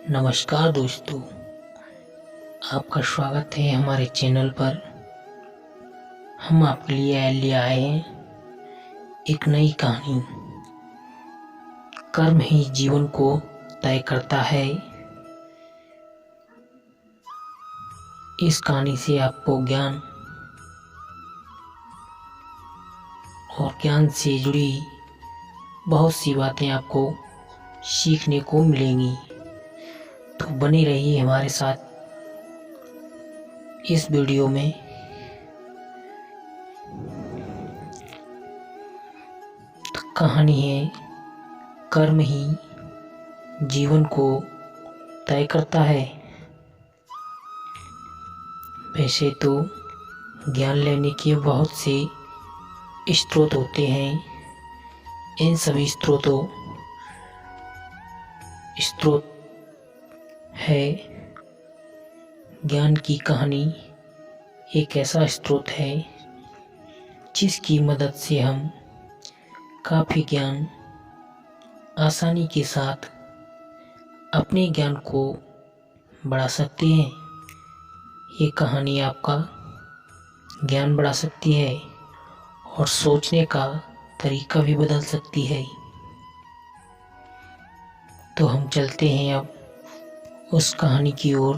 नमस्कार दोस्तों, आपका स्वागत है हमारे चैनल पर। हम आपके लिए आए हैं एक नई कहानी। कर्म ही जीवन को तय करता है। इस कहानी से आपको ज्ञान और ज्ञान से जुड़ी बहुत सी बातें आपको सीखने को मिलेंगी। तो बने रहिए हमारे साथ इस वीडियो में। तो कहानी है, कर्म ही जीवन को तय करता है। वैसे तो ज्ञान लेने के बहुत से स्रोत होते हैं। इन सभी स्रोत है ज्ञान की कहानी एक ऐसा स्रोत है जिसकी मदद से हम काफ़ी ज्ञान आसानी के साथ अपने ज्ञान को बढ़ा सकते हैं। ये कहानी आपका ज्ञान बढ़ा सकती है और सोचने का तरीका भी बदल सकती है। तो हम चलते हैं अब उस कहानी की ओर।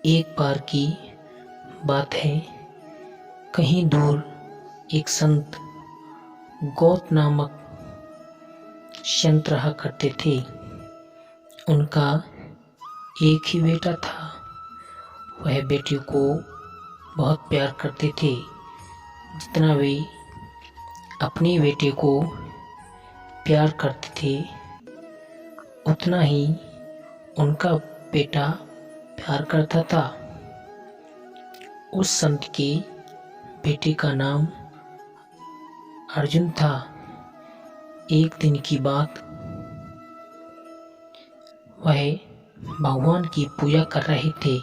एक बार की बात है, कहीं दूर एक संत गौत नामक संत रहा करते थे। उनका एक ही बेटा था। वह बेटे को बहुत प्यार करते थे, जितना वे अपने बेटे को प्यार करते थे उतना ही उनका बेटा प्यार करता था। उस संत के बेटे का नाम अर्जुन था। एक दिन की बात, वह भगवान की पूजा कर रहे थे।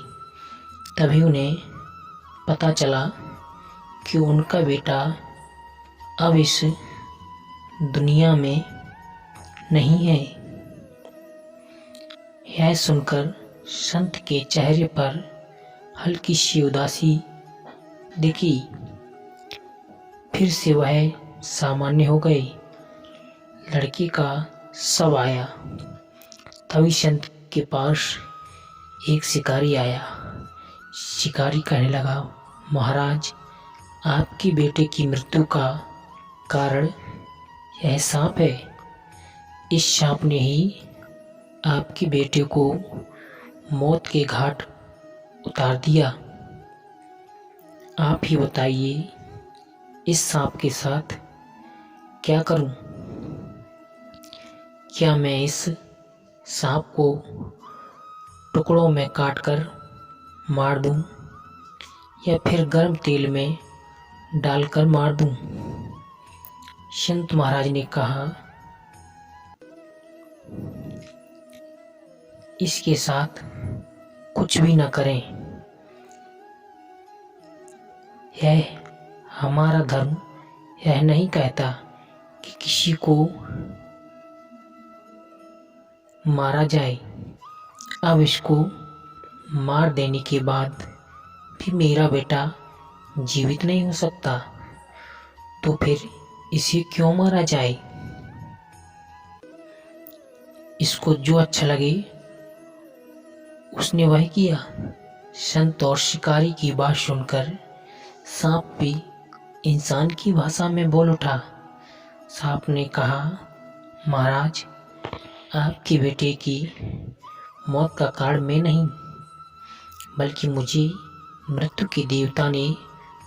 तभी उन्हें पता चला कि उनका बेटा अब इस दुनिया में नहीं है। यह सुनकर संत के चेहरे पर हल्की सी उदासी दिखी। फिर से वह सामान्य हो गए। लड़के का शव आया। तभी संत के पास एक शिकारी आया। शिकारी कहने लगा, महाराज, आपके बेटे की मृत्यु का कारण यह सांप है। इस सांप ने ही आपके बेटे को मौत के घाट उतार दिया। आप ही बताइए, इस सांप के साथ क्या करूं? क्या मैं इस सांप को टुकड़ों में काटकर मार दूं या फिर गर्म तेल में डालकर मार दूं? संत महाराज ने कहा, इसके साथ कुछ भी न करें। यह हमारा धर्म यह नहीं कहता कि किसी को मारा जाए। अब इसको मार देने के बाद भी मेरा बेटा जीवित नहीं हो सकता, तो फिर इसे क्यों मारा जाए? इसको जो अच्छा लगे उसने वह किया। संत और शिकारी की बात सुनकर सांप भी इंसान की भाषा में बोल उठा। सांप ने कहा, महाराज, आपके बेटे की मौत का कारण मैं नहीं, बल्कि मुझे मृत्यु के देवता ने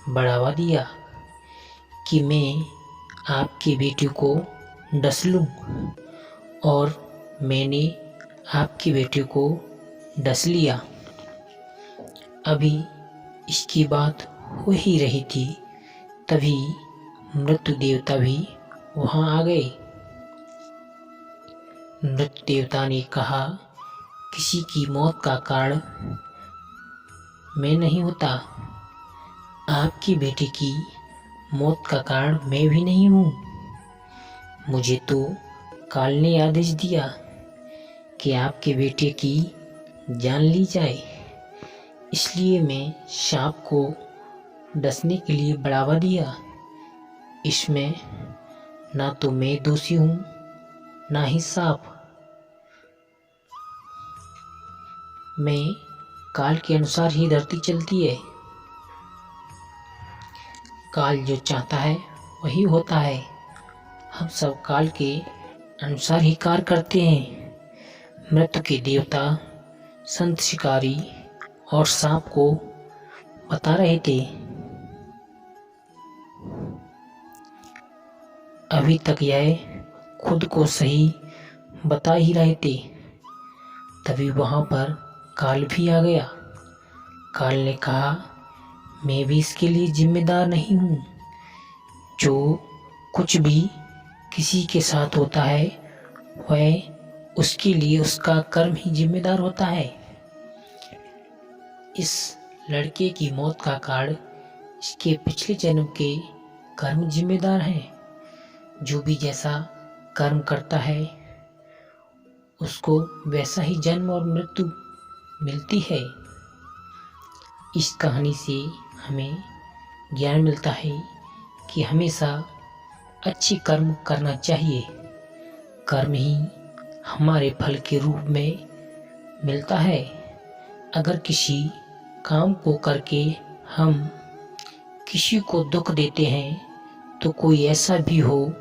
बढ़ावा दिया कि मैं आपके बेटे को डस लूं, और मैंने आपके बेटे को डस लिया। अभी इसकी बात हो ही रही थी, तभी मृत्यु देवता भी वहां आ गए। मृत्यु देवता ने कहा, किसी की मौत का कारण मैं नहीं होता। आपकी बेटे की मौत का कारण मैं भी नहीं हूँ। मुझे तो काल ने आदेश दिया कि आपके बेटे की जान ली जाए, इसलिए मैं सांप को डसने के लिए बढ़ावा दिया। इसमें ना तो मैं दोषी हूँ, ना ही सांप। मैं काल के अनुसार ही धरती चलती है। काल जो चाहता है वही होता है। हम सब काल के अनुसार ही कार्य करते हैं। मृत्यु के देवता संत शिकारी और सांप को बता रहे थे, अभी तक यह खुद को सही बता ही रहे थे। तभी वहां पर काल भी आ गया। काल ने कहा, मैं भी इसके लिए जिम्मेदार नहीं हूँ। जो कुछ भी किसी के साथ होता है वह उसके लिए उसका कर्म ही जिम्मेदार होता है। इस लड़के की मौत का कारण इसके पिछले जन्म के कर्म जिम्मेदार हैं। जो भी जैसा कर्म करता है उसको वैसा ही जन्म और मृत्यु मिलती है। इस कहानी से हमें ज्ञान मिलता है कि हमेशा अच्छी कर्म करना चाहिए। कर्म ही हमारे फल के रूप में मिलता है। अगर किसी काम को करके हम किसी को दुख देते हैं तो कोई ऐसा भी हो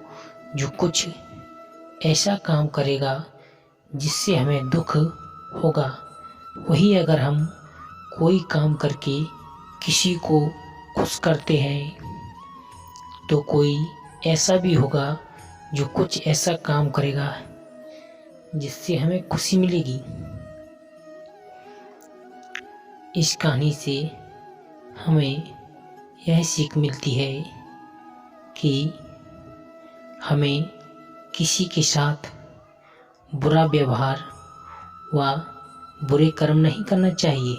जो कुछ ऐसा काम करेगा जिससे हमें दुख होगा। वही अगर हम कोई काम करके किसी को खुश करते हैं तो कोई ऐसा भी होगा जो कुछ ऐसा काम करेगा जिससे हमें खुशी मिलेगी। इस कहानी से हमें यह सीख मिलती है कि हमें किसी के साथ बुरा व्यवहार व बुरे कर्म नहीं करना चाहिए।